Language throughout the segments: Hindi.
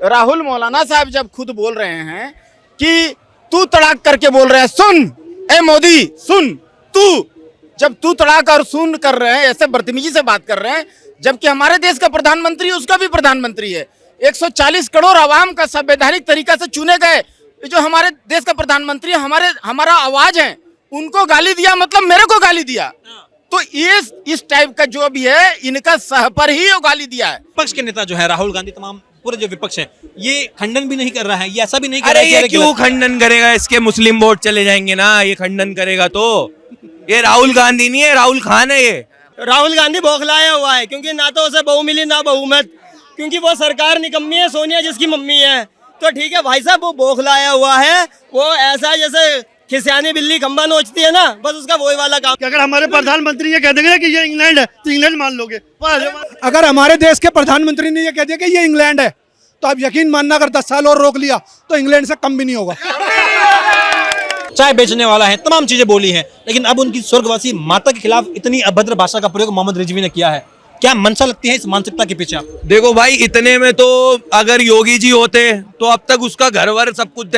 राहुल मौलाना साहब जब खुद बोल रहे हैं कि तू तड़ाक करके बोल रहे हैं, सुन ए मोदी सुन, तू जब तू तड़ाक और सुन कर रहे हैं, ऐसे बदतमीजी से बात कर रहे हैं, जबकि हमारे देश का प्रधानमंत्री उसका भी प्रधानमंत्री है। 140 करोड़ आवाम का संवैधानिक तरीका से चुने गए जो हमारे देश का प्रधानमंत्री हमारा आवाज है, उनको गाली दिया मतलब मेरे को गाली दिया। तो ये इस टाइप का जो भी है इनका सह पर ही वो गाली दिया है। विपक्ष के नेता जो है राहुल गांधी, तमाम पूरे जो विपक्ष है, ये खंडन भी नहीं कर रहा है, ये ऐसा भी नहीं कर रहा है। अरे ये क्यों खंडन करेगा? इसके मुस्लिम वोट चले जाएंगे ना, ये खंडन करेगा तो। ये राहुल गांधी नहीं है, राहुल खान है ये। राहुल गांधी बौखलाया हुआ है क्योंकि ना तो उसे बहू मिली ना बहुमत, क्योंकि वो सरकार निकम्मी है, सोनिया जिसकी मम्मी है। तो ठीक है भाई साहब, वो बौखलाया हुआ है, वो ऐसा जैसे खिसियानी बिल्ली खंबा नोचती है ना, बस उसका वही वाला काम। अगर हमारे प्रधानमंत्री ये कह देंगे ना कि ये इंग्लैंड है तो इंग्लैंड मान लोगे। अगर हमारे देश के प्रधानमंत्री ने ये कह दिया कि ये इंग्लैंड है तो आप यकीन मानना, अगर 10 साल और रोक लिया तो इंग्लैंड से कम भी नहीं होगा। चाय बेचने वाला है, तमाम चीजें बोली हैं, लेकिन अब उनकी स्वर्गवासी माता के खिलाफ इतनी अभद्र भाषा का प्रयोग मोहम्मद रिजवी ने किया है। क्या मंशा लगती है इस मानसिकता के पीछे? देखो भाई, इतने में तो अगर योगी जी होते तो अब तक उसका घर वर सब कुछ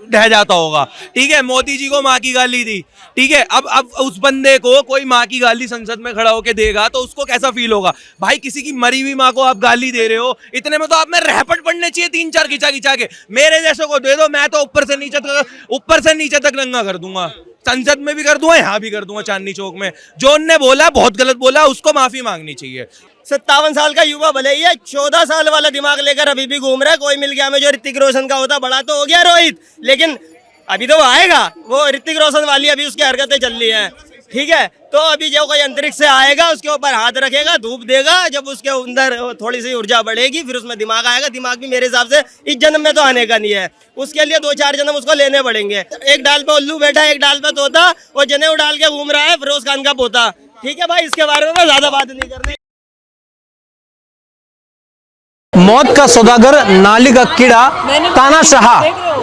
ढह जाता होगा। ठीक है, मोदी जी को माँ की गाली दी, ठीक है, अब उस बंदे को कोई माँ की गाली संसद में खड़ा होकर देगा तो उसको कैसा फील होगा? भाई किसी की मरी हुई माँ को आप गाली दे रहे हो, इतने में तो आप में रहपट पड़ने चाहिए 3-4 खिंचा के। मेरे जैसे को दे दो, मैं तो ऊपर से नीचे तक नंगा कर दूंगा। संसद में भी कर दूंगा, यहाँ भी कर दूंगा, चांदनी चौक में। जो उनने बोला बहुत गलत बोला, उसको माफी मांगनी चाहिए। 57 साल का युवा भले ही है, 14 साल वाला दिमाग लेकर अभी भी घूम रहा है। कोई मिल गया हमें जो ऋतिक रोशन का होता, बड़ा तो हो गया रोहित, लेकिन अभी तो वो आएगा, वो ऋतिक रोशन वाली अभी उसकी हरकतें चल रही हैं। ठीक है, तो अभी जो कोई अंतरिक्ष से आएगा उसके ऊपर हाथ रखेगा, धूप देगा, जब उसके अंदर थोड़ी सी ऊर्जा बढ़ेगी फिर उसमें दिमाग आएगा। दिमाग भी मेरे हिसाब से इस जन्म में तो आने का नहीं है, उसके लिए 2-4 जन्म उसको लेने पड़ेंगे। एक डाल पे उल्लू बैठा है, एक डाल पे तोता, और जनेऊ डाल के घूम रहा है फिरोज खान का पोता। ठीक है भाई, इसके बारे में मैं ज्यादा बात नहीं करनी। मौत का सौदागर, नाली का कीड़ा, तानाशाह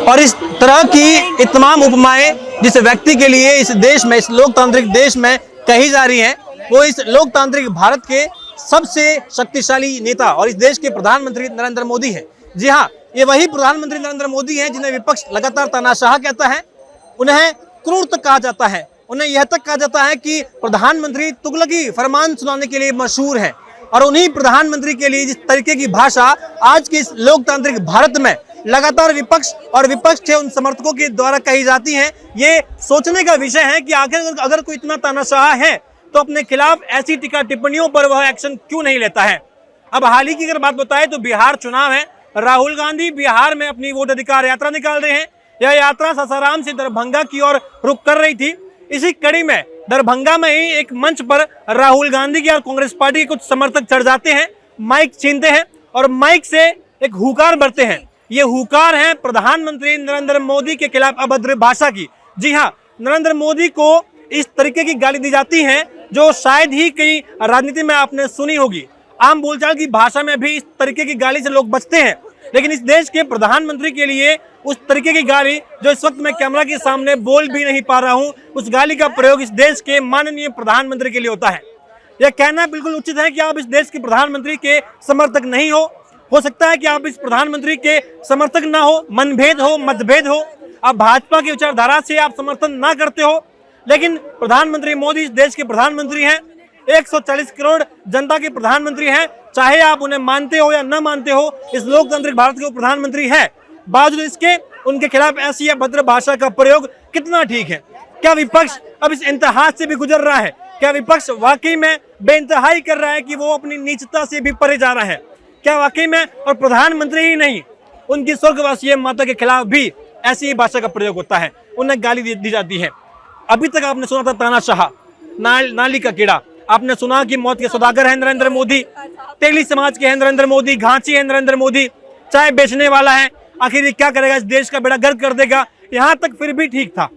और इस तरह की तमाम उपमाएं जिस व्यक्ति के लिए इस देश में, इस लोकतांत्रिक देश में कही जा रही हैं, वो इस लोकतांत्रिक भारत के सबसे शक्तिशाली नेता और इस देश के प्रधानमंत्री नरेंद्र मोदी हैं। जी हाँ, ये वही प्रधानमंत्री नरेंद्र मोदी हैं जिन्हें विपक्ष लगातार तानाशाह कहता है, उन्हें क्रूर तक कहा जाता है, उन्हें यह तक कहा जाता है कि प्रधानमंत्री तुगलकी फरमान सुनाने के लिए मशहूर है। और उन्हीं प्रधानमंत्री के लिए जिस तरीके की भाषा आज के इस लोकतांत्रिक भारत में लगातार विपक्ष और विपक्ष के उन समर्थकों के द्वारा कही जाती हैं, ये सोचने का विषय है कि आखिर अगर कोई इतना तानाशाह है तो अपने खिलाफ ऐसी टीका टिप्पणियों पर वह एक्शन क्यों नहीं लेता है। अब हाल ही की अगर बात बताएं तो बिहार चुनाव है, राहुल गांधी बिहार में अपनी वोट अधिकार यात्रा निकाल रहे हैं। यह यात्रा सासाराम से दरभंगा की ओर रुख कर रही थी। इसी कड़ी में दरभंगा में ही एक मंच पर राहुल गांधी की और कांग्रेस पार्टी के कुछ समर्थक चढ़ जाते हैं, माइक छीनते हैं और माइक से एक हुकार भरते हैं। ये हुकार है प्रधानमंत्री नरेंद्र मोदी के खिलाफ अभद्र भाषा की। जी हाँ, नरेंद्र मोदी को इस तरीके की गाली दी जाती है जो शायद ही कहीं राजनीति में आपने सुनी होगी। आम बोलचाल की भाषा में भी इस तरीके की गाली से लोग बचते हैं, लेकिन इस देश के प्रधानमंत्री के लिए उस तरीके की गाली, जो इस वक्त मैं कैमरा के सामने बोल भी नहीं पा रहा हूं, उस गाली का प्रयोग इस देश के माननीय प्रधानमंत्री के लिए होता है। यह कहना बिल्कुल उचित है कि आप इस देश के प्रधानमंत्री के समर्थक नहीं हो सकता है कि आप इस प्रधानमंत्री के समर्थक ना हो, मनभेद हो, मतभेद हो, आप भाजपा की विचारधारा से आप समर्थन ना करते हो, लेकिन प्रधानमंत्री मोदी इस देश के प्रधानमंत्री हैं, 140 करोड़ जनता के प्रधानमंत्री हैं। चाहे आप उन्हें मानते हो या न मानते हो, इस लोकतांत्रिक भारत के प्रधानमंत्री है। बावजूद इसके उनके खिलाफ ऐसी अभद्र भाषा का प्रयोग कितना ठीक है? क्या विपक्ष अब इस इंतहा से भी गुजर रहा है? क्या विपक्ष वाकई में बेइंतहाई कर रहा है कि वो अपनी नीचता से भी परे जा रहा है? क्या वाकई में, और प्रधानमंत्री ही नहीं, उनकी स्वर्गवासी माता के खिलाफ भी ऐसी ही भाषा का प्रयोग होता है, उन्हें गाली दी जाती है। अभी तक आपने सुना था तानाशाह, नाली का कीड़ा, आपने सुना कि मौत के सौदागर है नरेंद्र मोदी, तेली समाज के हैं नरेंद्र मोदी, घांची है नरेंद्र मोदी, चाय बेचने वाला है, आखिर क्या करेगा, इस देश का बेड़ा गर्क कर देगा। यहाँ तक फिर भी ठीक था,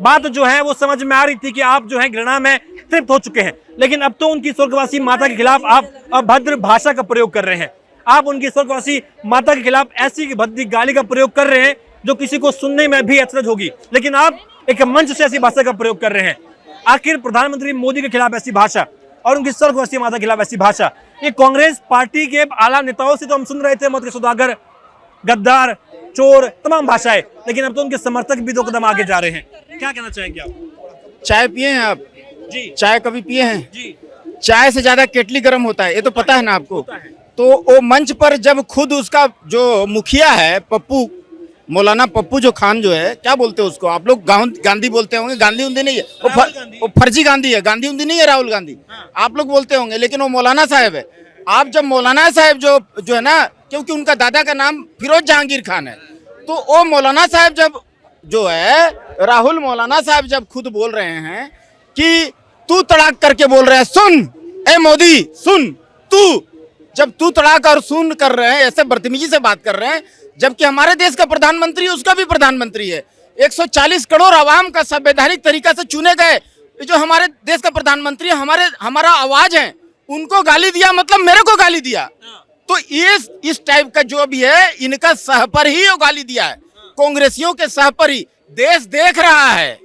बात जो है वो समझ में आ रही थी कि आप जो है घृणा में तृप्त हो चुके हैं, लेकिन अब तो उनकी स्वर्गवासी माता के खिलाफ आप अभद्र भाषा का प्रयोग कर रहे हैं। आप उनकी स्वर्गवासी माता के खिलाफ ऐसी भद्दी गाली का प्रयोग कर रहे हैं जो किसी को सुनने में भी अचरज होगी, लेकिन आप एक मंच से ऐसी भाषा का प्रयोग कर रहे हैं। आखिर प्रधानमंत्री मोदी के खिलाफ ऐसी भाषा और उनकी स्वर्गवासी माता के खिलाफ ऐसी भाषा, ये कांग्रेस पार्टी के आला नेताओं से तो हम सुन रहे थे मौत के सौदागर, गद्दार, चोर, तमाम भाषाएं, लेकिन अब तो उनके समर्थक भी 2 कदम आगे जा रहे हैं। क्या कहना चाहेंगे आप? चाय पिए हैं आप? जी चाय कभी पिए हैं? जी चाय से ज्यादा केटली गर्म होता है, ये तो पता है ना आपको। तो वो मंच पर जब खुद उसका जो मुखिया है पप्पू, मौलाना पप्पू जो खान जो है, क्या बोलते हैं उसको आप लोग? गांधी बोलते होंगे। गांधी उंधी नहीं है वो फर्जी गांधी है। गांधी उंधी नहीं है, राहुल गांधी आप लोग बोलते होंगे, लेकिन वो मौलाना साहब है। आप जब मौलाना साहब जो है ना, क्योंकि उनका दादा का नाम फिरोज जहांगीर खान है, तो वो मौलाना साहब जब जो है, राहुल मौलाना साहब जब खुद बोल रहे हैं कि तू तड़ाक करके बोल रहा है, सुन ए मोदी सुन, तू जब तू तड़ाक और सुन कर रहे हैं, ऐसे बदतमीजी से बात कर रहे हैं, जबकि हमारे देश का प्रधानमंत्री उसका भी प्रधानमंत्री है। 140 करोड़ आवाम का संवैधानिक तरीका से चुने गए जो हमारे देश का प्रधानमंत्री हमारा आवाज है, उनको गाली दिया मतलब मेरे को गाली दिया। तो इस टाइप का जो भी है, इनका सह पर ही वो गाली दिया है, कांग्रेसियों के सह पर ही। देश देख रहा है,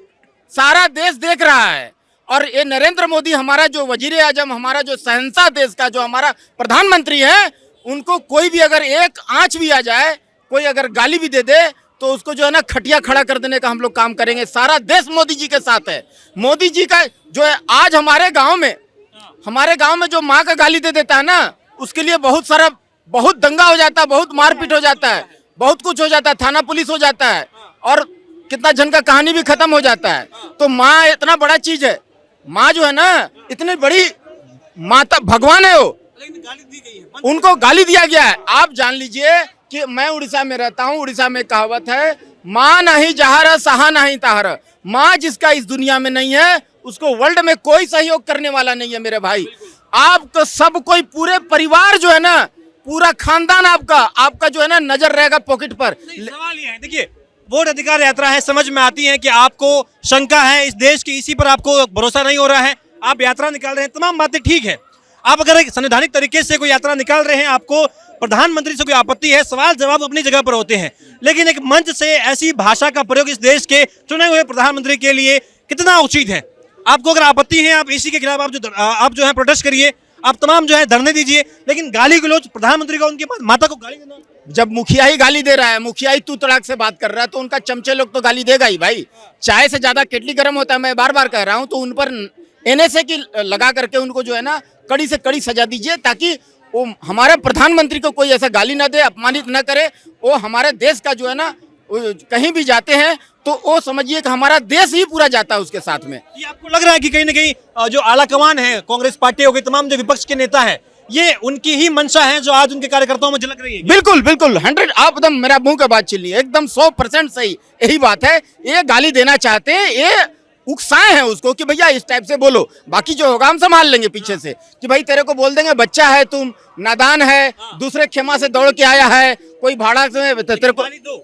सारा देश देख रहा है। और ये नरेंद्र मोदी हमारा जो वजीर आजम, हमारा जो शहंशाह देश का जो हमारा प्रधानमंत्री है, उनको कोई भी अगर एक आंच भी आ जाए, कोई अगर गाली भी दे दे, तो उसको जो है ना खटिया खड़ा कर देने का हम लोग काम करेंगे। सारा देश मोदी जी के साथ है। मोदी जी का जो है, आज हमारे गांव में जो माँ का गाली दे देता है ना, उसके लिए बहुत दंगा हो जाता है, बहुत मारपीट हो जाता है, बहुत कुछ हो जाता है, थाना पुलिस हो जाता है, और कितना जन का कहानी भी खत्म हो जाता है। तो माँ इतना बड़ा चीज है, माँ जो है ना इतनी बड़ी माता, भगवान है वो, उनको गाली दिया गया है। आप जान लीजिए कि मैं उड़ीसा में रहता हूँ, उड़ीसा में कहावत है, माँ नहीं जहार सहा नहीं ताहर। माँ जिसका इस दुनिया में नहीं है, उसको वर्ल्ड में कोई सहयोग करने वाला नहीं है मेरे भाई। आपको सब कोई, पूरे परिवार जो है ना, पूरा खानदान आपका जो है ना नजर रहेगा पॉकेट पर। सवाल ये है, देखिए वोट अधिकार यात्रा है, समझ में आती है कि आपको शंका है इस देश की, इसी पर आपको भरोसा नहीं हो रहा है, आप यात्रा निकाल रहे हैं, तमाम बातें ठीक है। आप अगर एक संवैधानिक तरीके से कोई यात्रा निकाल रहे हैं, आपको प्रधानमंत्री से कोई आपत्ति है, सवाल जवाब अपनी जगह पर होते हैं, लेकिन एक मंच से ऐसी भाषा का प्रयोग इस देश के चुने हुए प्रधानमंत्री के लिए कितना उचित है? आपको अगर आपत्ति है, आप इसी के खिलाफ आप जो है प्रोटेस्ट करिए, आप तमाम जो है धरने दीजिए, लेकिन गाली गलौज प्रधानमंत्री को, उनकी माता को गाली देना, जब मुखिया ही गाली दे रहा है, मुखिया ही तू तड़ाक से बात कर रहा है, तो उनका चमचे लोग तो गाली देगा ही भाई। चाय से ज्यादा केटली गर्म होता है, मैं बार बार कह रहा हूं। तो उन पर एनएसए की लगा करके उनको जो है ना कड़ी से कड़ी सजा दीजिए, ताकि वो हमारे प्रधानमंत्री को कोई ऐसा गाली ना दे, अपमानित ना करे। वो हमारे देश का जो है ना, कहीं भी जाते हैं तो वो समझिए कि हमारा देश ही पूरा जाता है उसके साथ में। ये आपको लग रहा है कि कहीं ना कहीं जो आला कमान है, कांग्रेस पार्टी हो गई, तमाम जो विपक्ष के नेता है, ये उनकी ही मंशा है जो आज उनके कार्यकर्ताओं में झलक रही है? बिल्कुल बिल्कुल 100, आप एकदम मेरा मुंह का बात चली, एकदम 100% सही, यही बात है। ये गाली देना चाहते हैं, ये उकसाए हैं उसको कि भैया इस टाइप से बोलो, बाकी जो होगा हम संभाल लेंगे पीछे से। कि भाई तेरे को बोल देंगे बच्चा है, तुम नादान है, दूसरे खेमा से दौड़ के आया है, कोई भाड़ा से तेरे को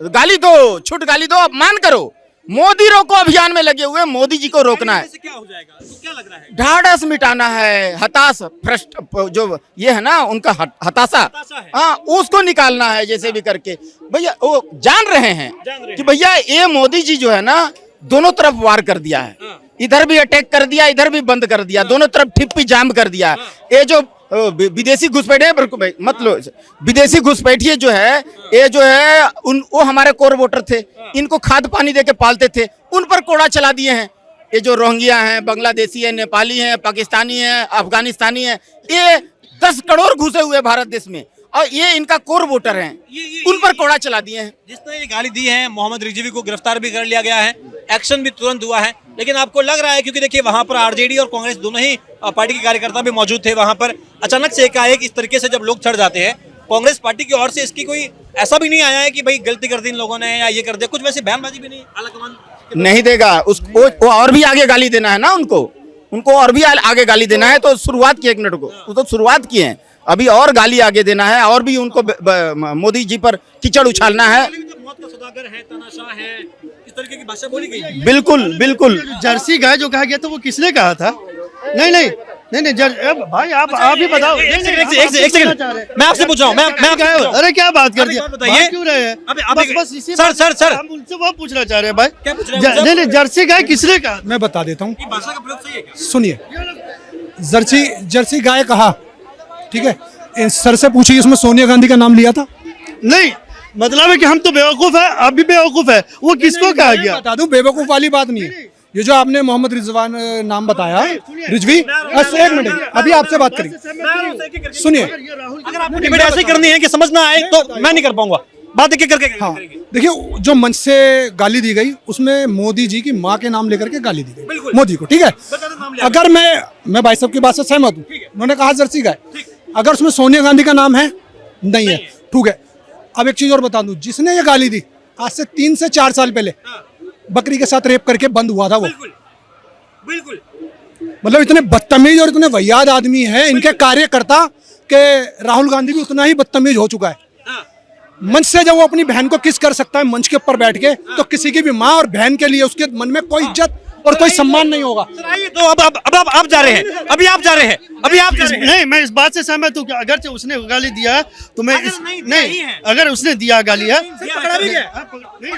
गाली दो, छुट गाली दो, अपमान करो। मोदी रोको अभियान में लगे हुए, मोदी जी को रोकना है। क्या हो जाएगा? तो क्या लग रहा है? ढाढ़स मिटाना है, हताश भ्रष्ट जो ये है ना उनका हताशा, हाँ उसको निकालना है जैसे भी करके। भैया वो जान रहे हैं कि भैया ये मोदी जी जो है ना दोनों तरफ वार कर दिया है, इधर भी अटैक कर दिया, इधर भी बंद कर दिया, दोनों तरफ ठिप्पी जाम कर दिया। ये जो विदेशी घुसपैठिए, मतलब विदेशी घुसपैठिए जो है, ये जो है वो हमारे कोर वोटर थे, इनको खाद पानी देके पालते थे, उन पर कोड़ा चला दिए हैं। ये जो रोहिंग्या हैं, बांग्लादेशी है, नेपाली हैं, पाकिस्तानी हैं, अफगानिस्तानी हैं, ये 10 करोड़ घुसे हुए भारत देश में, और ये इनका कोर वोटर हैं, उन पर कोड़ा चला दिए हैं। जिसने ये गाली दी है, मोहम्मद रिजवी को गिरफ्तार भी कर लिया गया है, एक्शन भी तुरंत हुआ है, लेकिन आपको लग रहा है, क्योंकि देखिए वहां पर आरजेडी और कांग्रेस दोनों ही पार्टी के कार्यकर्ता भी मौजूद थे, वहां पर अचानक से एकाएक इस तरीके से जब लोग चढ़ जाते हैं, कांग्रेस पार्टी की ओर से इसकी कोई ऐसा भी नहीं आया है कि भाई गलती कर दी इन लोगों ने या ये कर दिया, कुछ वैसे बयानबाजी भी नहीं आलाकमान नहीं देगा उसको, और भी आगे गाली देना है ना उनको और भी आगे गाली देना है। तो शुरुआत की, 1 मिनट को तो शुरुआत की है, अभी और गाली आगे देना है, और भी उनको मोदी जी पर कीचड़ उछालना है। मौत का सौदागर है, तानाशाह है, इस तरीके की भाषा बोली गई। बिल्कुल बिल्कुल। जर्सी गाय जो कहा गया था वो किसने कहा था? नहीं नहीं नहीं नहीं भाई आप ही बताओ। एक सेकंड मैं आपसे पूछ रहा हूँ, मैं अरे क्या बात कर दिया, बताइए क्यों रहे हैं? बस इसी सर हम उनसे वो पूछना चाह रहे हैं भाई, क्या पूछ रहे हैं? नहीं जर्सी गाय किसने कहा? मैं बता देता हूँ, भाषा का प्रयोग सही है क्या? सुनिए। जर्सी गाय कहा, ठीक है, सर से पूछिए, इसमें सोनिया गांधी का नाम लिया था? नहीं मतलब है कि हम तो बेवकूफ है, आप भी बेवकूफ है, वो किसको कहा गया? बता दूं, बेवकूफ वाली बात नहीं है। ये जो आपने मोहम्मद रिजवान नाम बताया, रिजवी, एक मिनट, अभी आपसे बात करेंगे, सुनिए। अगर आपको डिबेट ऐसे ही करनी है कि समझ ना आए तो मैं नहीं कर पाऊंगा, बात एक एक करके। हाँ, देखिए, जो मंच से गाली दी गई उसमें मोदी जी की माँ के नाम लेकर के गाली दी गई मोदी को, ठीक है। अगर मैं भाई साहब की बात से सहमत हूँ, उन्होंने कहा जर्सी गाय, अगर उसमें सोनिया गांधी का नाम है नहीं है, ठीक है। अब एक चीज और बता दूं, जिसने ये गाली दी आज से 3 से 4 साल पहले बकरी के साथ रेप करके बंद हुआ था वो। बिल्कुल मतलब इतने बदतमीज और इतने वैयाद आदमी है इनके कार्यकर्ता के राहुल गांधी भी उतना ही बदतमीज हो चुका है। मंच से जब वो अपनी बहन को किस कर सकता है मंच के ऊपर बैठ के, तो किसी की भी माँ और बहन के लिए उसके मन में कोई इज्जत और कोई सम्मान नहीं होगा। तो अब आप जा रहे हैं, अभी आप जा रहे हैं, अभी आप जा रहे हैं। नहीं, मैं इस बात से सहमत हूँ कि अगर उसने गाली दिया तो मैं नहीं, अगर उसने दिया गाली है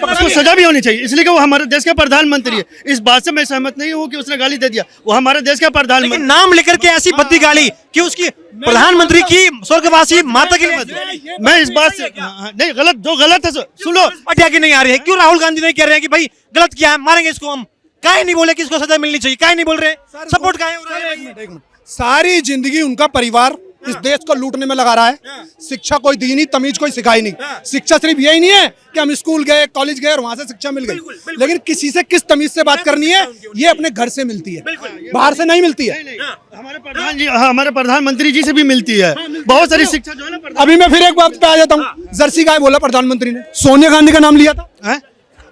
उसको सजा भी होनी चाहिए, इसलिए कि वो हमारे देश के प्रधानमंत्री है। इस बात से मैं सहमत नहीं हूँ कि उसने गाली दे दिया, वो हमारे देश का प्रधानमंत्री। नाम लेकर के ऐसी भद्दी गाली कि उसकी प्रधानमंत्री की स्वर्गवासी माता के लिए। मैं इस बात से नहीं, गलत जो गलत है सुनो। पार्टियां की नहीं आ रही है, क्यों राहुल गांधी नहीं कह रहे हैं कि भाई गलत किया है, मारेंगे इसको हम? काहे नहीं बोले कि इसको सजा मिलनी चाहिए? काहे नहीं बोल रहे? सपोर्ट काहे हो रहा है? एक मिनट, सारी जिंदगी उनका परिवार इस देश को लूटने में लगा रहा है। शिक्षा कोई दी नहीं, तमीज कोई सिखाई नहीं। शिक्षा सिर्फ यही नहीं है कि हम स्कूल गए, कॉलेज गए और वहां से शिक्षा मिल गई, लेकिन किसी से किस तमीज से बात करनी है ये अपने घर से मिलती है, बाहर से नहीं मिलती है। हमारे प्रधानमंत्री जी से भी मिलती है बहुत सारी शिक्षा जो है ना। अभी मैं फिर एक बात पे आ जाता हूँ, जर्सी गाय बोला प्रधानमंत्री ने, सोनिया गांधी का नाम लिया था।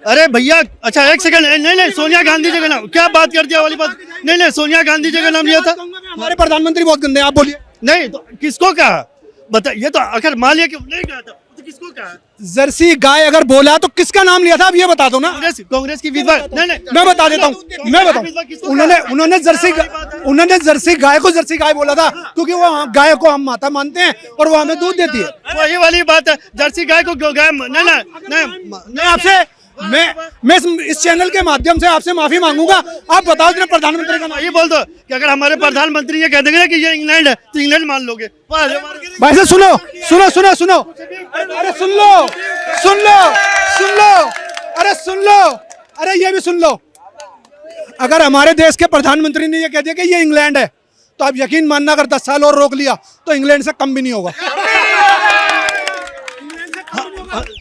अरे भैया, अच्छा एक सेकंड, नहीं सोनिया गांधी जी का नाम क्या बात कर दिया वाली बात? नहीं सोनिया गांधी जी का नाम लिया था। हमारे प्रधानमंत्री बहुत गंदे हैं, आप बोलिए। नहीं तो किसको कहा बता, ये तो अगर मान लिया कि नहीं कहा था तो किसको कहा? जर्सी गाय अगर बोला तो किसका नाम लिया था, अब ये बता दो ना। कांग्रेस की विधवा। नहीं मैं बता देता हूँ, मैं बताऊँ। उन्होंने जर्सी गाय को जर्सी गाय बोला था क्योंकि वो गाय को हम माता मानते हैं और वो हमें दूध देती है। वही वाली बात है, जर्सी गाय को गाय नहीं आपसे मैं इस चैनल के माध्यम से आपसे माफी मांगूंगा। आप बताओ जरा प्रधानमंत्री का नाम। ये बोल दो कि अगर हमारे प्रधानमंत्री ये कह देंगे ना कि ये इंग्लैंड है तो इंग्लैंड मान लोगे। भाई साहब सुनो, अरे सुन लो, अरे ये भी सुन लो। अगर हमारे देश के प्रधानमंत्री ने ये कह दिया कि ये इंग्लैंड है, तो आप यकीन मानना अगर 10 साल और रोक लिया तो इंग्लैंड से कम भी नहीं होगा,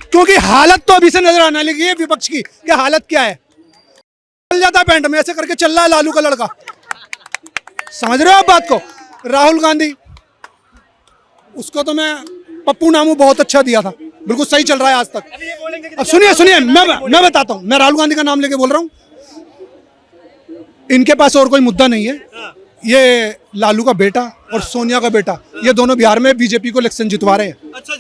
क्योंकि हालत तो अभी से नजर आने लगी है विपक्ष की कि हालत क्या है। चल जाता है पैंट में ऐसे करके चल रहा है लालू का लड़का, समझ रहे हो आप बात को? राहुल गांधी, उसको तो मैं पप्पू नामू बहुत अच्छा दिया था, बिल्कुल सही चल रहा है आज तक। अब सुनिए, मैं बताता हूं, मैं राहुल गांधी का नाम लेके बोल रहा हूं। इनके पास और कोई मुद्दा नहीं है, ये लालू का बेटा और सोनिया का बेटा, ये दोनों बिहार में बीजेपी को इलेक्शन जितवा रहे हैं। अच्छा,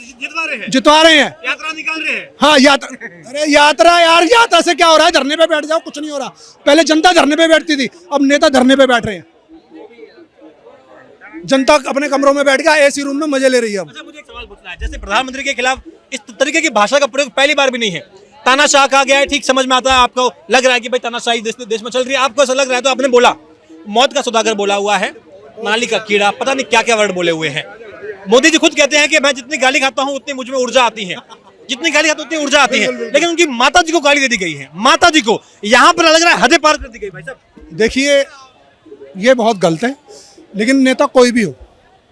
जितवा रहे हैं, यात्रा निकाल रहे हैं। हाँ अरे यात्रा यार, यात्रा से क्या हो रहा है? धरने पे बैठ जाओ, कुछ नहीं हो रहा। पहले जनता धरने पे बैठती थी, अब नेता धरने पे बैठ रहे हैं। जनता अपने कमरों में बैठ गया, एसी रूम में मजे ले रही है। अब अच्छा, मुझे एक सवाल पूछना है, जैसे प्रधानमंत्री के खिलाफ इस तरीके की भाषा का प्रयोग पहली बार भी नहीं है। तानाशाह कहा गया है, ठीक समझ में आता है, आपको लग रहा है कि भाई तानाशाही देश में चल रही है, आपको ऐसा लग रहा है तो आपने बोला। मौत का सौदागर बोला हुआ है, नाली का कीड़ा, पता नहीं क्या क्या वर्ड बोले हुए हैं। मोदी जी खुद कहते हैं कि मैं जितनी गाली खाता हूं उतनी मुझ में ऊर्जा आती है, जितनी गाली खाता हूं उतनी ऊर्जा आती है, लेकिन उनकी माता जी को गाली दे दी गई है। माता जी को यहाँ पर लग रहा है हदें पार कर दी गई। भाई साहब देखिए, ये बहुत गलत है, लेकिन नेता कोई भी हो,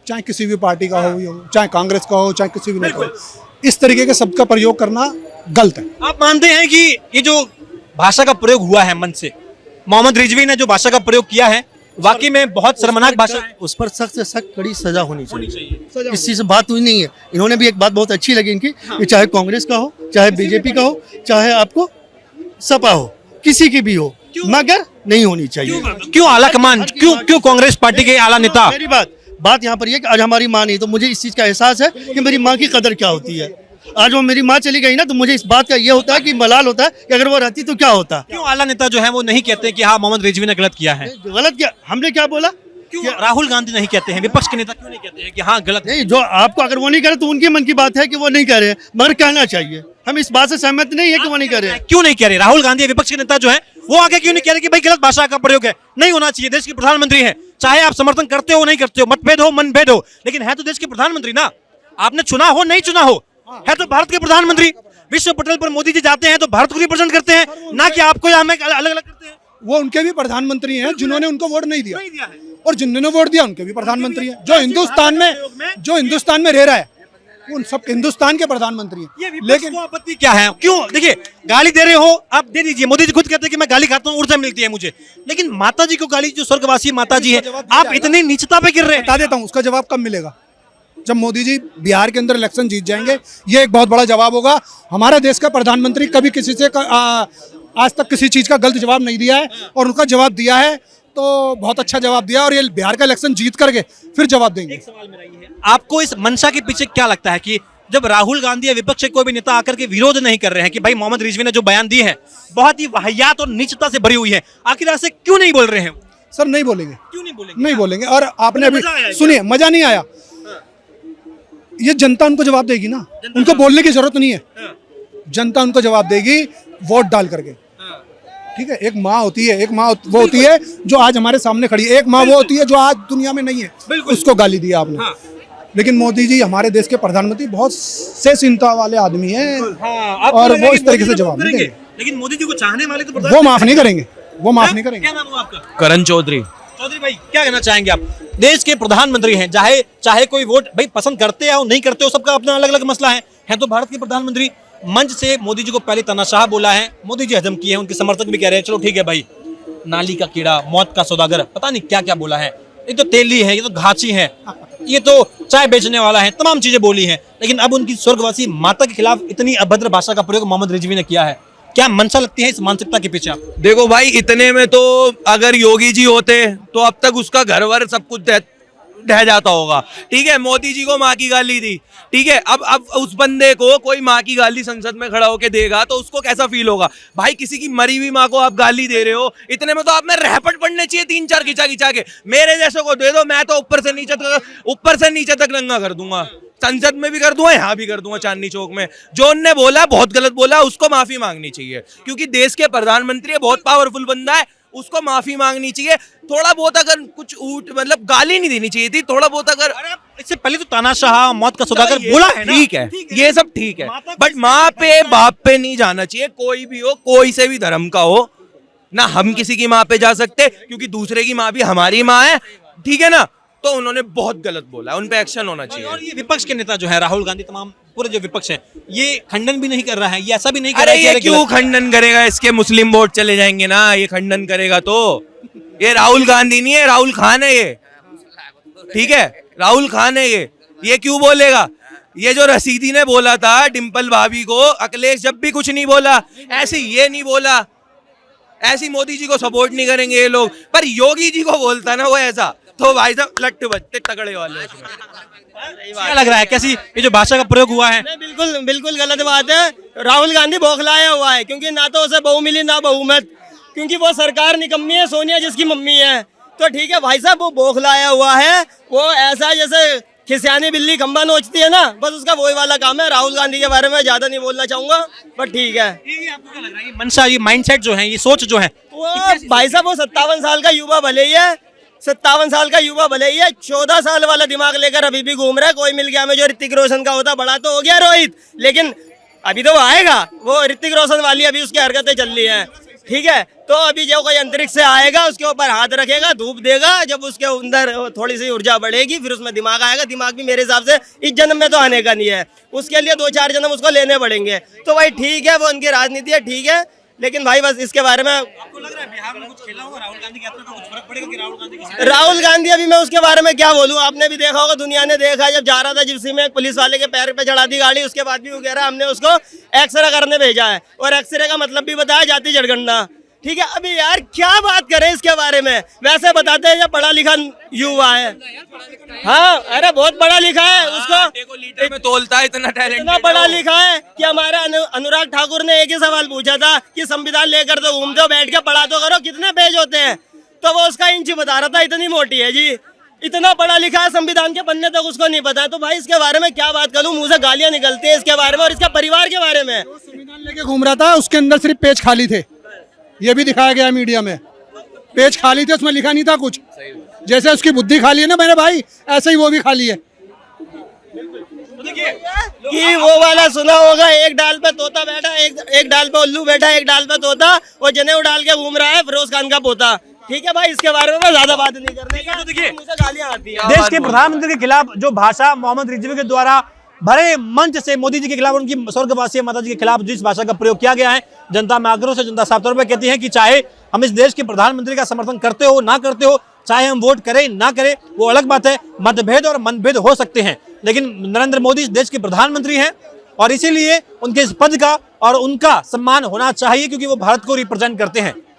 चाहे किसी भी पार्टी का हो, चाहे कांग्रेस का हो, चाहे किसी भी नेता हो, इस तरीके के शब्द का प्रयोग करना गलत है। आप मानते हैं कि ये जो भाषा का प्रयोग हुआ है मन से, मोहम्मद रिजवी ने जो भाषा का प्रयोग किया है, वाकई में बहुत शर्मनाक भाषा है? उस पर सख्त से सख्त कड़ी सजा होनी चाहिए। इस चीज से बात हुई नहीं है। इन्होंने भी एक बात बहुत अच्छी लगी इनकी, कि चाहे कांग्रेस का हो, चाहे बीजेपी का हो, चाहे आपको सपा हो, किसी की भी हो, मगर नहीं होनी चाहिए। क्यों आला कमान, क्यों कांग्रेस पार्टी के आला नेता? मेरी बात यहाँ पर ये कि आज हमारी माँ नहीं, तो मुझे इस चीज का एहसास है कि मेरी माँ की कदर क्या होती है। आज वो मेरी माँ चली गई ना, तो मुझे इस बात का ये होता है कि मलाल होता है कि अगर वो रहती तो क्या होता। क्यों आला नेता जो है वो नहीं कहते कि हाँ मोहम्मद रिजवी ने गलत किया है? गलत क्या, हमने क्या बोला? क्यों राहुल गांधी नहीं कहते हैं, विपक्ष के नेता क्यों नहीं कहते हैं कि हाँ गलत? नहीं, जो आपको अगर वो नहीं करे तो उनके मन की बात है कि वो नहीं कह रहे हैं, मगर कहना चाहिए। हम इस बात से सहमत नहीं है कि वो नहीं कर रहे हैं। क्यों नहीं कह रहे? राहुल गांधी विपक्ष के नेता जो है वो आगे क्यों नहीं कह रहे कि भाई गलत भाषा का प्रयोग है, नहीं होना चाहिए, देश के प्रधानमंत्री है, चाहे आप समर्थन करते हो नहीं करते हो, मतभेद हो मनभेद हो, लेकिन है तो देश के प्रधानमंत्री ना। आपने चुना हो नहीं चुना हो, है तो भारत के प्रधानमंत्री। विश्व पटल पर मोदी जी जाते हैं तो भारत को रिप्रेजेंट करते हैं, ना कि आपको या हमें अलग अलग करते हैं। वो उनके भी प्रधानमंत्री हैं जिन्होंने उनको वोट नहीं दिया, नहीं दिया है। और जिन्होंने वोट दिया उनके भी प्रधानमंत्री हैं। जो हिंदुस्तान में रह रहा है वो उन सब हिंदुस्तान के प्रधानमंत्री ये हैं। विपक्ष लेकिन को आपत्ति क्या है? क्यों? देखिए, गाली दे रहे हो आप, दे दीजिए। मोदी जी खुद कहते हैं कि मैं गाली खाता हूँ, ऊर्जा मिलती है मुझे, लेकिन माता जी को गाली, जो स्वर्गवासी माता जी है, आप इतनी नीचता पे गिर रहे हैं। बता देता हूँ उसका जवाब कब मिलेगा, जब मोदी जी बिहार के अंदर इलेक्शन जीत जाएंगे। ये एक बहुत बड़ा जवाब होगा। हमारे देश का प्रधानमंत्री कभी किसी से आज तक किसी चीज का गलत जवाब नहीं दिया है, और उनका जवाब दिया है तो बहुत अच्छा जवाब दिया, और ये बिहार का इलेक्शन जीत करके फिर जवाब देंगे। सवाल मेरा ये है, आपको इस मंशा के पीछे क्या लगता है कि जब राहुल गांधी या विपक्ष के कोई भी नेता आकर के विरोध नहीं कर रहे हैं कि भाई मोहम्मद रिजवी ने जो बयान दी है बहुत ही वाहियात और नीचता से भरी हुई है, आखिर ऐसे क्यों नहीं बोल रहे हैं? सर नहीं बोलेंगे, क्यों नहीं बोलेंगे? नहीं बोलेंगे। और आपने अभी मजा आया सुनिए, मजा नहीं आया। ये जनता उनको जवाब देगी ना, उनको बोलने की जरूरत नहीं है। जनता उनको जवाब देगी वोट डाल करके। ठीक है, एक माँ होती है, एक माँ वो होती है जो आज हमारे सामने खड़ी है, एक माँ वो होती है जो आज दुनिया में नहीं है, उसको गाली दिया आपने। लेकिन मोदी जी हमारे देश के प्रधानमंत्री बहुत से चिंता वाले आदमी हैं, और वो इस तरीके से जवाब नहीं देंगे। लेकिन मोदी जी को चाहने वाले तो वो माफ नहीं करेंगे, वो माफ नहीं करेंगे। क्या नाम हुआ आपका? करण चौधरी। चौधरी भाई, क्या कहना चाहेंगे आप? देश के प्रधानमंत्री हैं, चाहे कोई वोट भाई पसंद करते हो नहीं करते हो, सबका अपना अलग अलग मसला है तो भारत के प्रधानमंत्री। मंच से मोदी जी को पहले तानाशाह बोला है, मोदी जी हजम किए हैं, उनके समर्थक भी कह रहे हैं चलो ठीक है भाई, नाली का कीड़ा, मौत का सौदागर, पता नहीं क्या क्या बोला है। ये तो तेली है, ये तो घाची है, ये तो चाय बेचने वाला है, तमाम चीजें बोली हैं। लेकिन अब उनकी स्वर्गवासी माता के खिलाफ इतनी अभद्र भाषा का प्रयोग मोहम्मद रिजवी ने किया है। क्या मंशा लगती है इस मानसिकता के पीछे? देखो भाई, इतने में तो अगर योगी जी होते तो अब तक उसका घर वर सब कुछ ढह जाता होगा। ठीक है, मोदी जी को माँ की गाली दी, ठीक है, अब उस बंदे को कोई माँ की गाली संसद में खड़ा होकर देगा तो उसको कैसा फील होगा? भाई किसी की मरी हुई माँ को आप गाली दे रहे हो, इतने में तो आप में रहपट पड़ने चाहिए 3-4 खिंचा के। मेरे जैसे को दे दो, मैं तो ऊपर से नीचे तक नंगा कर दूंगा, संसद में भी कर दूंगा, यहाँ भी कर दूंगा, चांदनी चौक में। जो उनने बोला बहुत गलत बोला, उसको माफी मांगनी चाहिए, क्योंकि देश के प्रधानमंत्री बहुत पावरफुल बंदा है, उसको माफी मांगनी चाहिए। थोड़ा बहुत अगर कुछ मतलब गाली नहीं देनी चाहिए थी, थोड़ा बहुत अगर इससे पहले तो तानाशाह, मौत का सौदागर बोला है ना, ठीक है, ये सब ठीक है, बट माँ पे बाप पे नहीं जाना चाहिए। कोई भी हो, कोई से भी धर्म का हो ना, हम किसी की माँ पे जा सकते, क्योंकि दूसरे की माँ भी हमारी माँ है, ठीक है ना। तो उन्होंने बहुत गलत बोला, उन पे एक्शन होना चाहिए। और ये विपक्ष के नेता जो है राहुल गांधी, तमाम पूरे जो विपक्ष है, ये खंडन भी नहीं कर रहा है, ये ऐसा भी नहीं कर रहा है। ये क्यों खंडन करेगा? इसके मुस्लिम वोट चले जाएंगे ना, ये खंडन करेगा तो। ये राहुल गांधी नहीं है, राहुल खान है ये, ठीक है, राहुल खान है ये क्यों बोलेगा? ये जो रसीदी ने बोला था डिम्पल भाभी को, अखिलेश जब भी कुछ नहीं बोला, ऐसे ये नहीं बोला, ऐसी मोदी जी को सपोर्ट नहीं करेंगे ये लोग। पर योगी जी को बोलता ना वो ऐसा, तो भाई साहब लट्टू बजते तगड़े वाले। क्या लग रहा है, कैसी ये जो भाषा का प्रयोग हुआ है? बिल्कुल बिल्कुल गलत बात है। राहुल गांधी बौखलाया हुआ है, क्योंकि ना तो उसे बहू मिली ना बहुमत, क्योंकि वो सरकार निकम्मी है, सोनिया जिसकी मम्मी है। तो ठीक है भाई साहब, वो बौखलाया हुआ है, वो ऐसा जैसे खिसियानी बिल्ली खंबा नोचती है ना, बस उसका वही वाला काम है। राहुल गांधी के बारे में ज्यादा नहीं बोलना चाहूंगा, बट ठीक है। ये आपको क्या लग रहा है, ये मंशा, ये माइंडसेट जो है, ये सोच जो है, वो भाई साहब वो 57 साल का युवा भले ही है, 57 साल का युवा भले ही है, 14 साल वाला दिमाग लेकर अभी भी घूम रहा है। कोई मिल गया हमें जो ऋतिक रोशन का होता, बड़ा तो हो गया रोहित, लेकिन अभी तो वो आएगा, वो ऋतिक रोशन वाली अभी उसकी हरकतें चल रही हैं, ठीक है। तो अभी जो कोई अंतरिक्ष से आएगा उसके ऊपर हाथ रखेगा, धूप देगा, जब उसके अंदर थोड़ी सी ऊर्जा बढ़ेगी फिर उसमें दिमाग आएगा। दिमाग भी मेरे हिसाब से इस जन्म में तो आने का नहीं है, उसके लिए 2-4 जन्म उसको लेने पड़ेंगे। तो भाई ठीक है, वो उनकी राजनीति है, ठीक है, लेकिन भाई बस इसके बारे में आपको लग रहा है बिहार में कुछ खेला होगा राहुल गांधी की यात्रा का, कुछ फर्क पड़ेगा कि राहुल गांधी अभी मैं उसके बारे में क्या बोलूं? आपने भी देखा होगा, दुनिया ने देखा, जब जा रहा था जिप्सी में, एक पुलिस वाले के पैर पे चढ़ा दी गाड़ी, उसके बाद भी वो कह रहा हमने उसको एक्सरे करने भेजा है, और एक्सरे का मतलब भी बताया, जाति जनगणना, ठीक है। अभी यार क्या बात करें इसके बारे में? वैसे बताते हैं जब पढ़ा लिखा युवा है, हाँ, अरे बहुत पढ़ा लिखा है, उसको लीटर में तोलता है, इतना टैलेंट, इतना पढ़ा लिखा है कि हमारा अनुराग ठाकुर ने एक ही सवाल पूछा था कि संविधान लेकर तो घूमते हो, बैठ के पढ़ा तो करो, कितने पेज होते हैं? तो वो उसका इंच बता रहा था, इतनी मोटी है जी, इतना पढ़ा लिखा है, संविधान के पन्ने तक उसको नहीं पता है। तो भाई इसके बारे में क्या बात करूं? मुंह से गालियां निकलती है इसके बारे में और इसके परिवार के बारे में। संविधान लेके घूम रहा था, उसके अंदर सिर्फ पेज खाली थे, ये भी दिखाया गया मीडिया में, पेज खाली थे, उसमें लिखा नहीं था कुछ। जैसे उसकी बुद्धि खाली है ना मेरे भाई, ऐसे ही वो भी खाली है। कि वो वाला सुना होगा, एक डाल पे तोता बैठा, एक डाल पे उल्लू बैठा, एक डाल पे तोता, वो जनेऊ डाल के घूम रहा है फिरोज खान का पोता। ठीक है भाई, इसके बारे में मैं ज्यादा बात नहीं करने का, देखिए मुझे गालियां आती है। देश के प्रधानमंत्री के खिलाफ जो भाषा मोहम्मद रिजवी के द्वारा भरे मंच से मोदी जी के खिलाफ, उनकी स्वर्गवासी माता जी के खिलाफ जिस भाषा का प्रयोग किया गया है, जनता में आक्रोश है। जनता साफ तौर पर कहती है कि चाहे हम इस देश के प्रधानमंत्री का समर्थन करते हो ना करते हो, चाहे हम वोट करें ना करें, वो अलग बात है, मतभेद और मनभेद हो सकते हैं, लेकिन नरेंद्र मोदी इस देश के प्रधानमंत्री हैं और इसीलिए उनके इस पद का और उनका सम्मान होना चाहिए, क्योंकि वो भारत को रिप्रेजेंट करते हैं।